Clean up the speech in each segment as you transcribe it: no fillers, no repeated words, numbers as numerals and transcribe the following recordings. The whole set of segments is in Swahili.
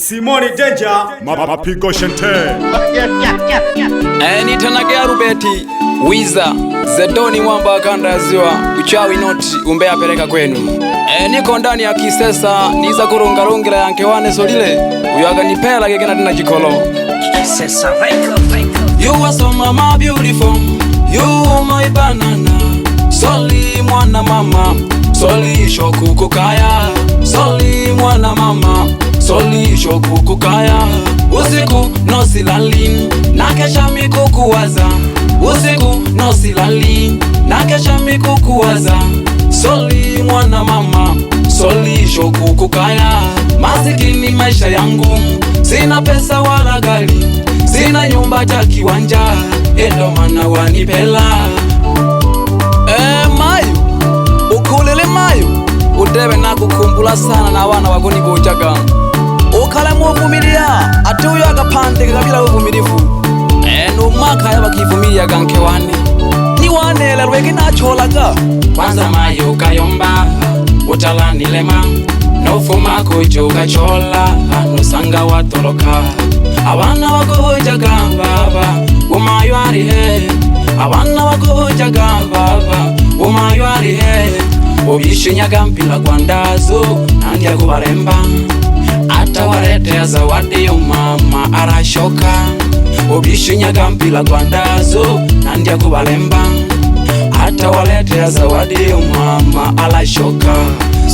Simoni Danger Mapigo Shente Nitanagea Rubeti Wiza Zedoni mwamba wa kanda ya ziwa uchawi noti umbea peleka kwenu. Niko ndani ya Kisesa niza kurungarungira yankewane solile uyaga nipela gegena dina jikolo Kisesa You are so mama beautiful, you my banana. Soli mwana mama, soli shoku kukaya. Soli mwana mama, soli shoku kukaya. Usiku no silali, nakesha mikukuwaza. Usiku no silali, nakesha mikukuwaza. Soli mwana mama, soli shoku kukaya. Masikini maisha yangu, sina pesa wala gari, sina nyumba cha kiwanja, endo mana wanipela. Mayu, ukulele mayu, udebe na kukumbula sana na wana wakuni bojaga. Ukale muvumilia, ati uyo agapande kabila uvumilivu. Numaka ya wakivumilia gankewani, ni wanele lweki na cholaga. Kwanza mayu kayomba, utalani lema, nofuma kujuga chola, nusanga watoroka. Abana wakujaga baba, umayu ari he. Abana wakujaga baba, umayu ari he. Ubishinyaga mpila kwa ndazo, nandia kubaremba. Ata waretea zawadi umama arashoka. Ubishinyaga mpila kwa ndazo, nandia kubaremba. Ata waletea zawadi umama arashoka.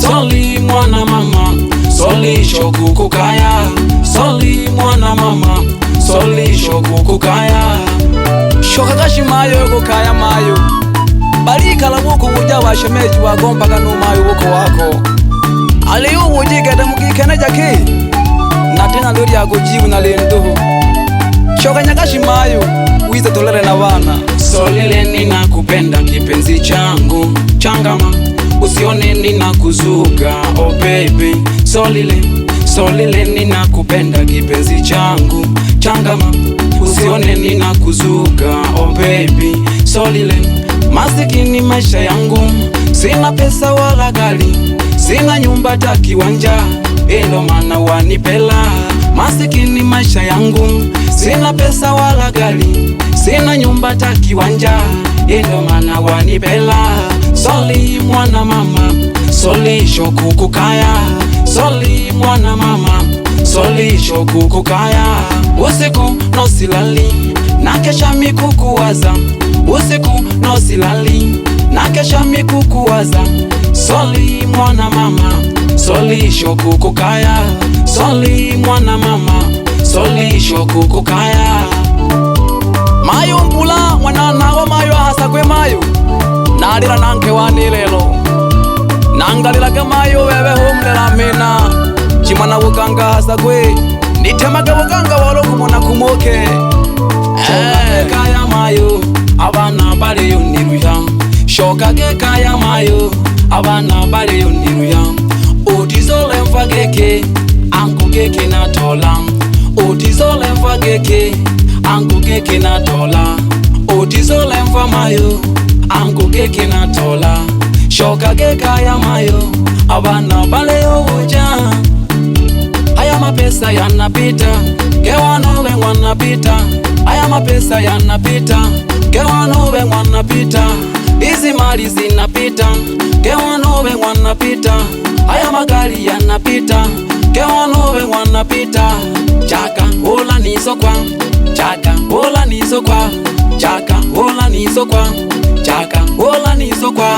Soli mwana mama, soli shoku kukaya. Soli mwana mama, soli shoku kukaya. Shoka kashimayo kukaya mayo. Balika la wuku uja wa shemeji wagompa kanu mayo wuku wako. Aliyu ujigeda mukikene jaki, na tena lori ya kujibu na lenduhu. Shoka nyakashimayo, wiza tolere na wana. Solile nina kupenda kipenzi changu, changama usione nina kuzuga, oh baby. Solile nina kupenda kipenzi changu, changama usione nina kuzuga, oh baby. Solile masikini maisha yangu, sina pesa wala gari, sina nyumba ta kiwanja, endo mana wanipela. Masikini maisha yangu, sina pesa wala gari, sina nyumba ta kiwanja, endo mana wanipela. Soli mwana mama, soli shoku kukaya. Soli mwana mama, soli shoku kukaya. Usiku no silali, nakesha mikukuwaza. Usiku no silali, nakesha mikukuwaza. Soli mwana mama, soli shoku kukaya. Soli mwana mama, soli shoku kukaya. Mayo mpula mwanana wa mayo hasa kwe mayo. Nalira nanke wanilelo, nangalila kamayo wewe humlela mena. Chimana wukanga hasa kwe, nitemaga wukanga walo kumona kumoke. Kaya mayo, abana bale yoniruya. Shoka ge kaya mayo, abana bale yoniruya. Utizole mfa geke, anku geke na tola. Utizole mfa geke, anku geke na tola. Utizole mfa mayo, anku geke na tola. Shoka ge kaya mayo, abana bale yoja. Haya mapesa yanapita, gewanowe wanapita. Haya mapesa yanapita, gewanowe wanapita. Hizi mali zinapita, gewanowe wanapita. Haya magari yanapita, gewanowe wanapita. Chaka hola nisokwa, chaka hola nisokwa. Chaka hola nisokwa, chaka hola nisokwa.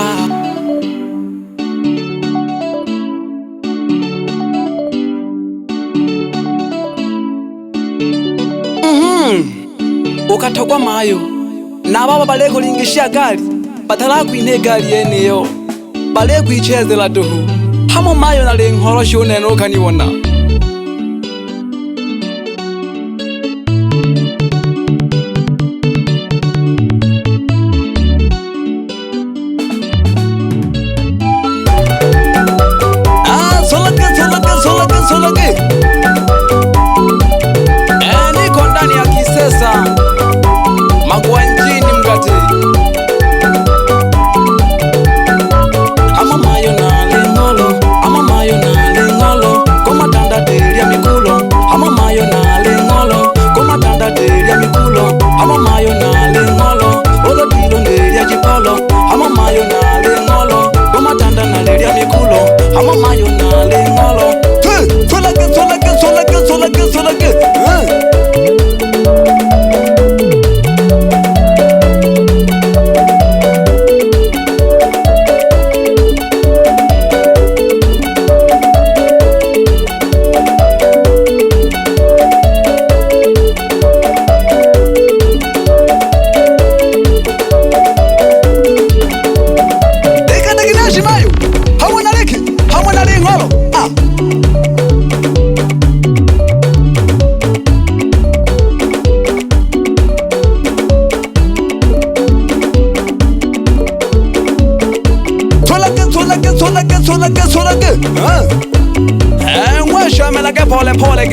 Ukatogwa mayo na baba baleko lingishia gari batalaku ine gari yeneyo baleko ichezela duhu hamo mayo na lenghorosho neno kaniwona. Solake niko ndani ya Kisesa Magwanjini mgate. Ama mayo na lengolo, ama mayo na lengolo. Koma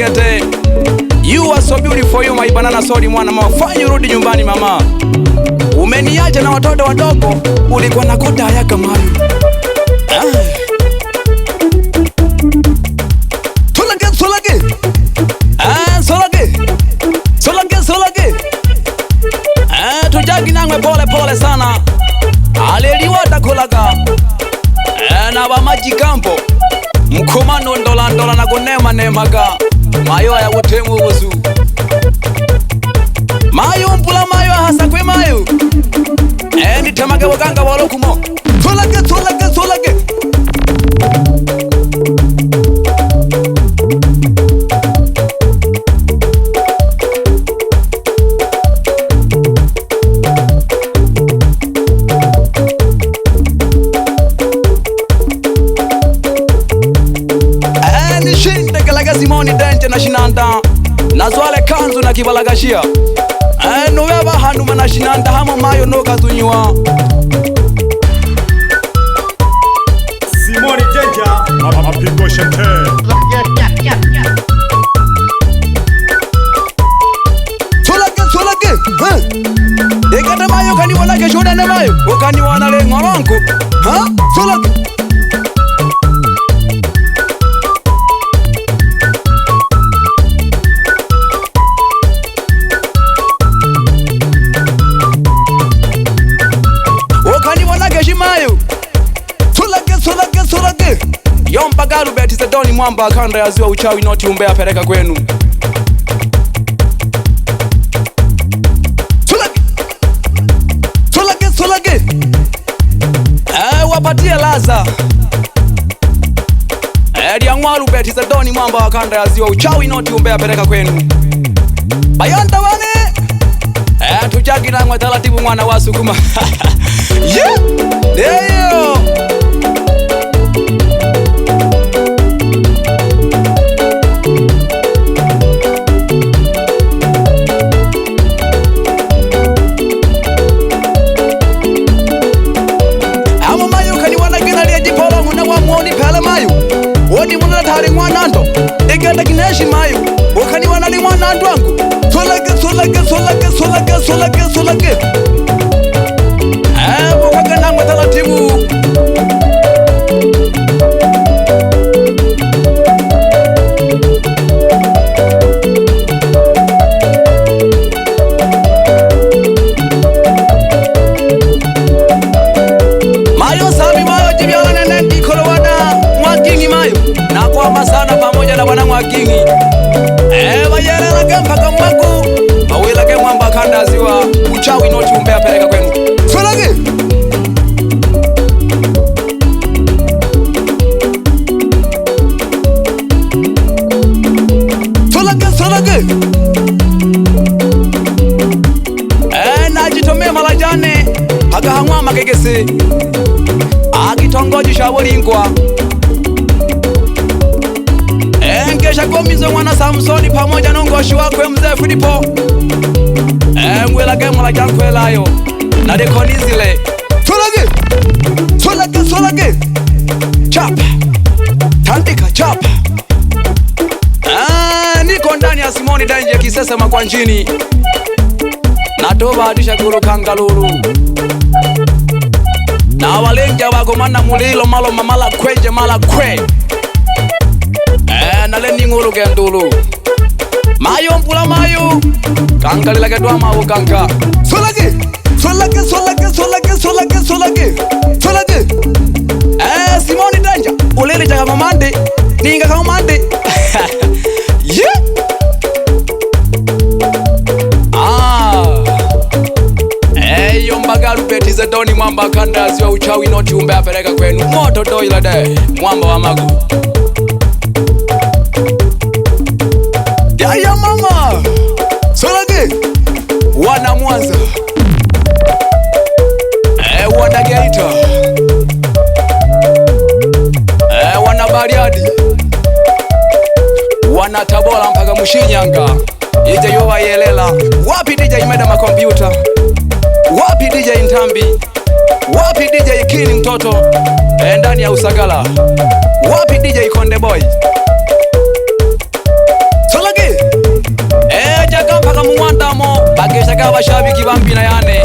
Tegete. You are so beautiful you my banana sorry mwana mama. Fanya urudi nyumbani mama. Umeniacha na watoto wadogo, ulikuwa na kota yaka mayu. Solage. Tujagi nangwe pole pole sana. Aleliwata kulaga. Na bamaji kampo. Mkomano ndola na kunema nemaga. Mayo ya utemu uzu. Mayo mpula mayo hasa kwe mayo. Ni temage wakanga walo kumo. Solage. Simoni Denje na shinanda nazwale kanzu na kibalagashia nubeba hanuma na shinanda hamo mayo no kazunywa Simoni Denje mapigo shente Solage Ekata mayo kaniwana keshoda na mayo ukaniwana le ngoronko Solage Solage Yompa Garubeti Zedoni mwamba kanda ya ziwa uchawi noti umbea pereka kwenu Solage wapatie laza Diangwalu Beti Zedoni mwamba kanda ya ziwa uchawi noti umbea pereka kwenu Bayanta wane tujagi na ngwa talatibu mwana wa sukuma Yeah Deyo Wodi mwana tari mwanando Ikenda kineshi mayu Wakani wanali mwanando wangu Solage Wakaga nangwa talatibu Mayo sami mayo jibyala nene Kolowada Mwakingi mayo Nakwama sana pamoja na wana Mwakingi Bayerela kempaka mwaku Bawila ke mwamba kanda ziwa Uchawi noti umbea pereka kwenu Solage Najitomea malajane Hagahamwa makegese Agitongoji shabolingwa Nkesha gomizo mwana Samsoni pamoja nongoshi wakwe mzee Filipo Mwela ge mwala jankwelayo na dekonizile Solage Chapa Tandika chapa Niko ndani ya Simoni Denje Kisese Makwanjini Natoba adisha kuru kangaluru Na walenja wagomana mulilo malo mamala kweje mala kwe Naleni nguru gendulu Mayo mpula mayo Kangalila kedwa mawu kanka Solage Simoni Denje Ulili chaka mamande Ninga kama mande Yeah Yompa Garubeti Zedoni mwamba kanda ya ziwa uchawi noti umbea pereka kwenu Moto doila de mwamba wa magu Yaya mama Solage Wana Mwanza Wana Geita Wana Bariadi Wana Tabora mpaka Mushinyanga Ije yuwa yelela Wapi DJ imeda makompyuta Wapi DJ Ntambi Wapi DJ Kini mtoto ndani ya Usagala Wapi DJ Konde Boy bashabiki bambina yane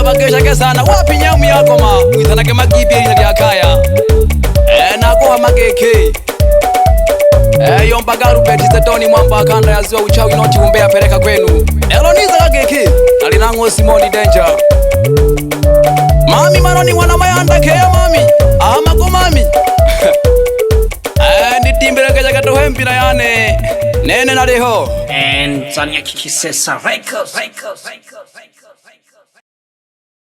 bakeshake sana wapi nyamu yakoma mwitanake magibiri na lyakaya nakoha mageke yombaga Rupert Stetoni mwamba kanda ya ziwa uchawi noti umbea pereka kwenu eloniza kageke alinango Simoni Danger mami maroni wana mayanda keya mami amako mami nditimbeleke jagatohe mpira yane nene naliho Tanzania Kikisesa Records.